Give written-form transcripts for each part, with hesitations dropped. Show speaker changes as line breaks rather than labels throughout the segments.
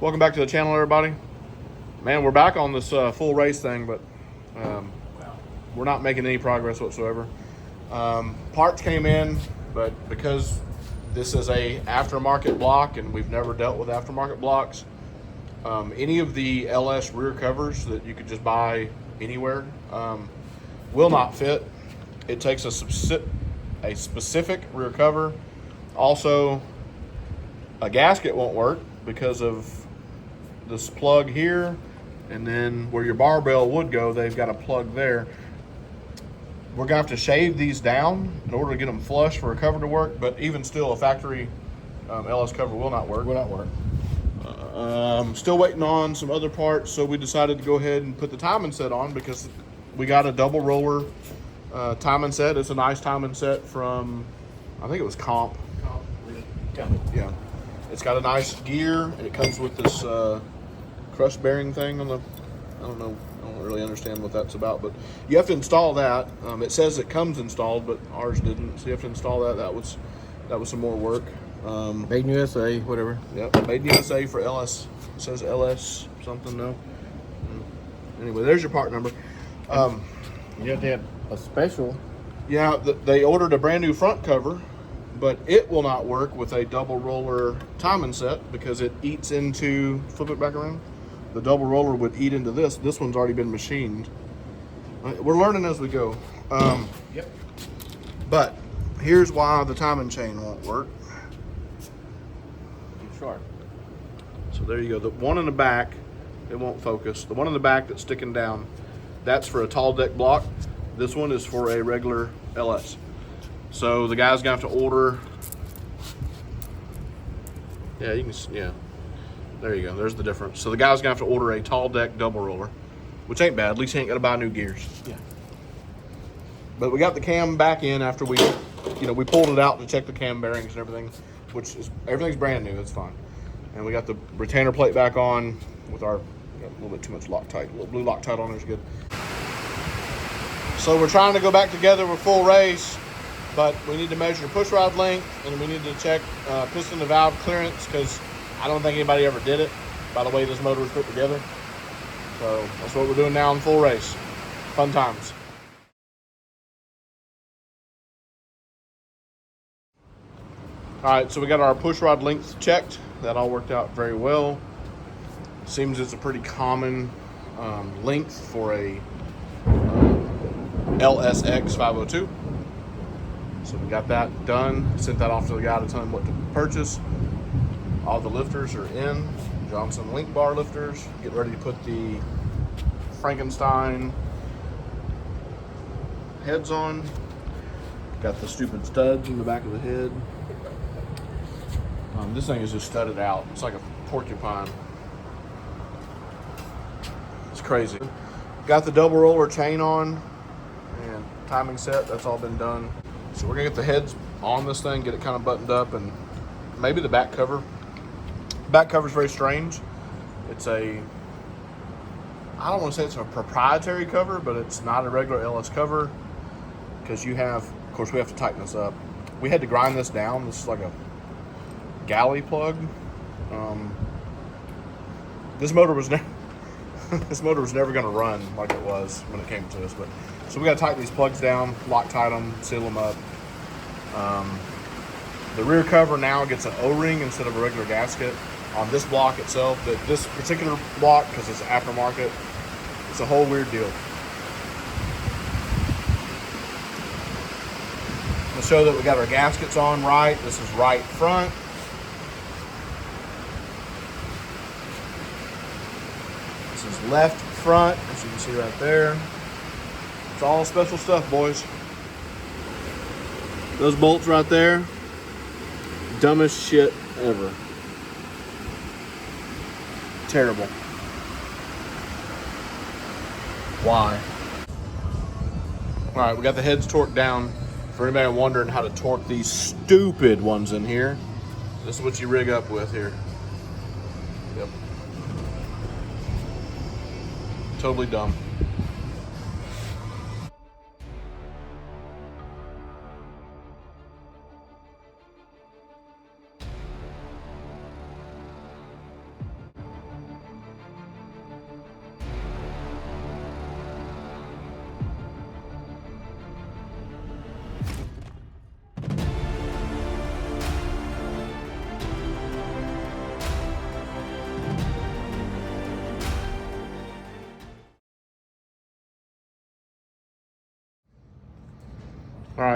Welcome back to the channel, everybody. Man, we're back on this full race thing, but we're not making any progress whatsoever. Parts came in, but because this is a aftermarket block and we've never dealt with aftermarket blocks, any of the LS rear covers that you could just buy anywhere will not fit. It takes a specific rear cover. Also, a gasket won't work because of this plug here, and then where your barbell would go, they've got a plug there. We're gonna have to shave these down in order to get them flush for a cover to work, but even still, a factory LS cover will not work. Still waiting on some other parts, so we decided to go ahead and put the timing set on because we got a double roller timing set. It's a nice timing set from, I think it was Comp. Yeah. It's got a nice gear, and it comes with this crush bearing thing on the, I don't really understand what that's about, but you have to install that. It says it comes installed, but ours didn't, so you have to install that. That was some more work.
Made in USA, whatever.
Yep, made in USA for LS. It says LS something, no? Anyway, there's your part number.
You have to have a special.
Yeah, they ordered a brand new front cover, but it will not work with a double roller timing set because it eats into, flip it back around. The double roller would eat into this. This one's already been machined. We're learning as we go.
Yep.
But here's why the timing chain won't work.
Too short.
So there you go. The one in the back, it won't focus. The one in the back that's sticking down, that's for a tall deck block. This one is for a regular LS. So the guy's gonna have to order. Yeah, you can. Yeah, there you go. There's the difference. So the guy's gonna have to order a tall deck double roller, which ain't bad. At least he ain't gotta buy new gears.
Yeah.
But we got the cam back in after we pulled it out to check the cam bearings and everything, which is everything's brand new. It's fine. And we got the retainer plate back on with our got a little bit too much Loctite. A little blue Loctite on there is good. So we're trying to go back together with full race. But we need to measure push rod length, and we need to check piston to valve clearance because I don't think anybody ever did it by the way this motor was put together. So that's what we're doing now in full race. Fun times. All right, so we got our push rod length checked. That all worked out very well. Seems it's a pretty common length for a LSX 502. So we got that done, sent that off to the guy to tell him what to purchase. All the lifters are in. Johnson link bar lifters. Get ready to put the Frankenstein heads on. Got the stupid studs in the back of the head. This thing is just studded out. It's like a porcupine. It's crazy. Got the double roller chain on and timing set. That's all been done. So we're gonna get the heads on this thing, get it kind of buttoned up, and maybe the back cover. Back cover is very strange. It's I don't want to say it's a proprietary cover, but it's not a regular LS cover because you have, of course, we have to tighten this up. We had to grind this down. This is like a galley plug. This motor was never going to run like it was when it came to us, but so we got to tighten these plugs down, Loctite them, seal them up. The rear cover now gets an O-ring instead of a regular gasket on this block itself. This particular block, because it's aftermarket, it's a whole weird deal. We'll show that we got our gaskets on right. This is right front. This is left front, as you can see right there. It's all special stuff, boys. Those bolts right there, dumbest shit ever. Terrible. Why? All right, we got the heads torqued down. For anybody wondering how to torque these stupid ones in here, this is what you rig up with here. Yep. Totally dumb.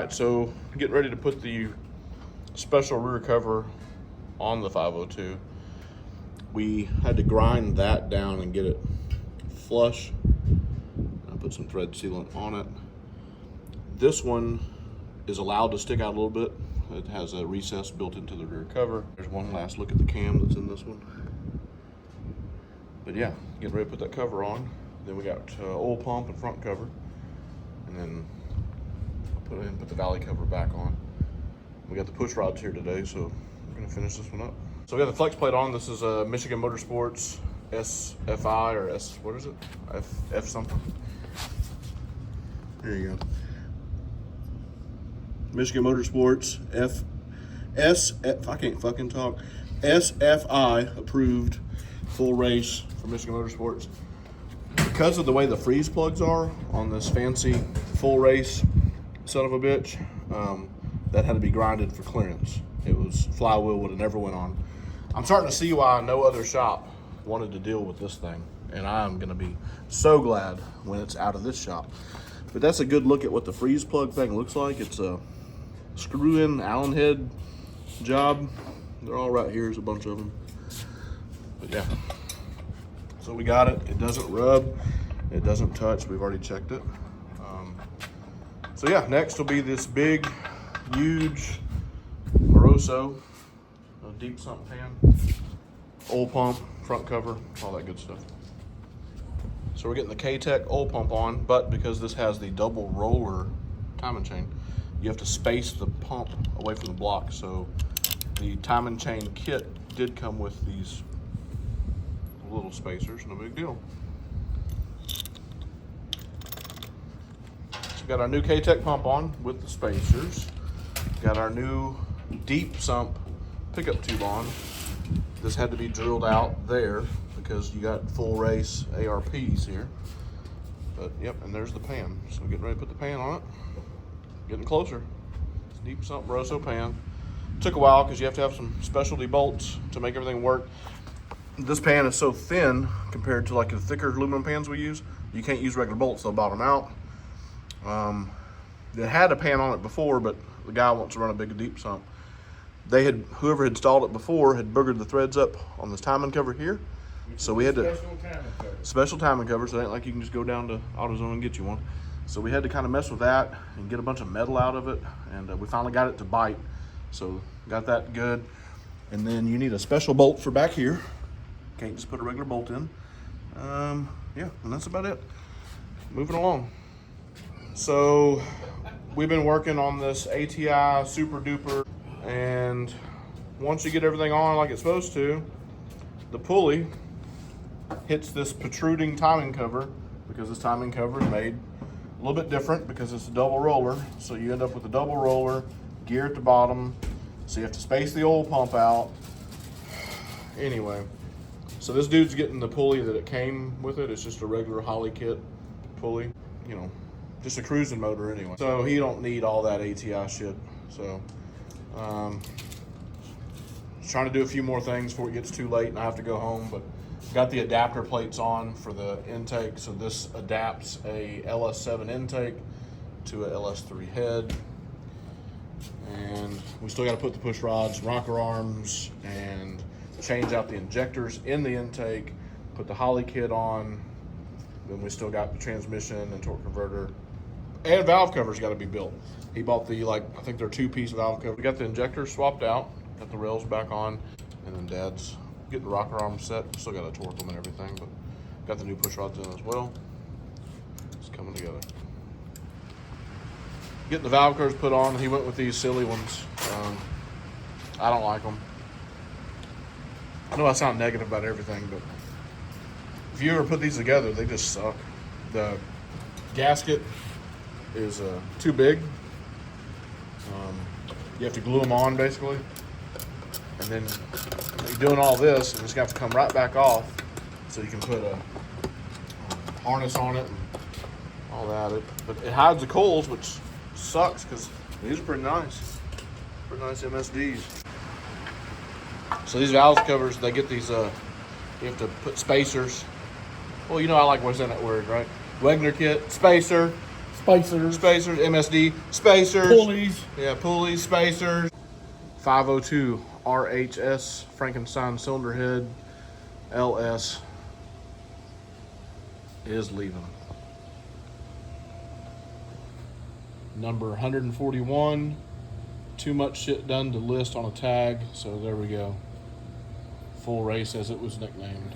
right, so getting ready to put the special rear cover on the 502. We had to grind that down and get it flush. I put some thread sealant on it. This one is allowed to stick out a little bit. It has a recess built into the rear cover. There's one last look at the cam that's in this one. But yeah, getting ready to put that cover on. Then we got oil pump and front cover. And then put the valley cover back on. We got the push rods here today, so we're gonna finish this one up. So we got the flex plate on. This is a Michigan Motorsports SFI or S, what is it? F something. There you go. Michigan Motorsports I can't fucking talk. SFI approved full race for Michigan Motorsports. Because of the way the freeze plugs are on this fancy full race son of a bitch, that had to be grinded for clearance. It was fly wilwood and never went on. I'm starting to see why no other shop wanted to deal with this thing, and I'm gonna be so glad when it's out of this shop. But that's a good look at what the freeze plug thing looks like. It's a screw-in Allen head job. They're all right here. There's a bunch of them. But yeah, so we got it. It doesn't rub. It doesn't touch. We've already checked it. So yeah, next will be this big, huge Moroso, a deep sump pan, oil pump, front cover, all that good stuff. So we're getting the K-Tech oil pump on, but because this has the double roller timing chain, you have to space the pump away from the block. So the timing chain kit did come with these little spacers, no big deal. So we got our new K-Tech pump on with the spacers. Got our new deep sump pickup tube on. This had to be drilled out there because you got full race ARPs here. But yep, and there's the pan. So getting ready to put the pan on it. Getting closer. It's deep sump Moroso pan. Took a while because you have to have some specialty bolts to make everything work. This pan is so thin compared to like the thicker aluminum pans we use, you can't use regular bolts, they'll bottom out. It had a pan on it before, but the guy wants to run a big deep sump. Whoever had installed it before had boogered the threads up on this timing cover here. So we had to, special timing cover, so it ain't like you can just go down to AutoZone and get you one. So we had to kind of mess with that and get a bunch of metal out of it, and we finally got it to bite. So got that good. And then you need a special bolt for back here. Can't just put a regular bolt in. Yeah, and that's about it. Moving along. So we've been working on this ATI Super Duper, and once you get everything on like it's supposed to, the pulley hits this protruding timing cover, because this timing cover is made a little bit different because it's a double roller. So you end up with a double roller, gear at the bottom, so you have to space the oil pump out. Anyway, so this dude's getting the pulley that it came with it. It's just a regular Holley kit pulley, you know, just a cruising motor anyway. So he don't need all that ATI shit. So trying to do a few more things before it gets too late and I have to go home, but got the adapter plates on for the intake. So this adapts a LS7 intake to a LS3 head. And we still got to put the push rods, rocker arms, and change out the injectors in the intake, put the Holley kit on. Then we still got the transmission and torque converter, and valve covers got to be built. He bought the, I think they're 2-piece valve cover. We got the injectors swapped out, got the rails back on, and then Dad's getting the rocker arms set. Still got to torque them and everything, but got the new push rods in as well. It's coming together. Getting the valve covers put on. He went with these silly ones. I don't like them. I know I sound negative about everything, but if you ever put these together, they just suck. The gasket is too big. You have to glue them on basically, and then you're doing all this, and it's got to come right back off, so you can put a harness on it and all that. But it hides the coils, which sucks because these are pretty nice MSDs. So these valve covers, they get these, you have to put spacers. Well, you know I like what's in that word, right? Wegner kit, spacer,
Spacers.
Spacers, MSD, spacers.
Pulleys.
Yeah, pulleys, spacers. 502 RHS Frankenstein cylinder head LS is leaving. Number 141. Too much shit done to list on a tag, so there we go. Full race as it was nicknamed.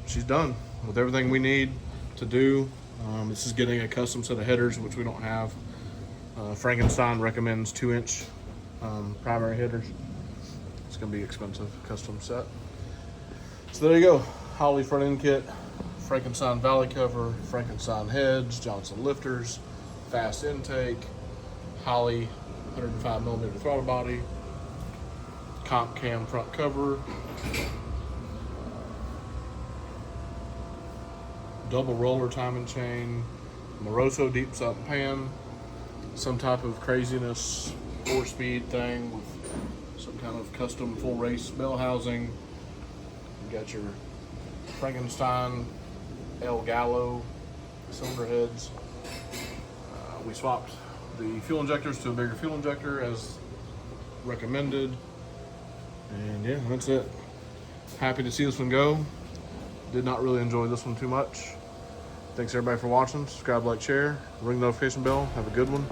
She's done with everything we need to do. This is getting a custom set of headers, which we don't have. Frankenstein recommends 2-inch primary headers. It's gonna be expensive, custom set. So there you go. Holley front end kit, Frankenstein valley cover, Frankenstein heads, Johnson lifters, fast intake, Holley 105mm throttle body, comp cam front cover, double roller timing chain, Moroso deep sump pan, some type of craziness 4-speed thing with some kind of custom full race bell housing. You got your Frankenstein El Gallo cylinder heads. We swapped the fuel injectors to a bigger fuel injector as recommended. And yeah, that's it. Happy to see this one go. Did not really enjoy this one too much. Thanks everybody for watching. Subscribe, like, share, ring the notification bell. Have a good one.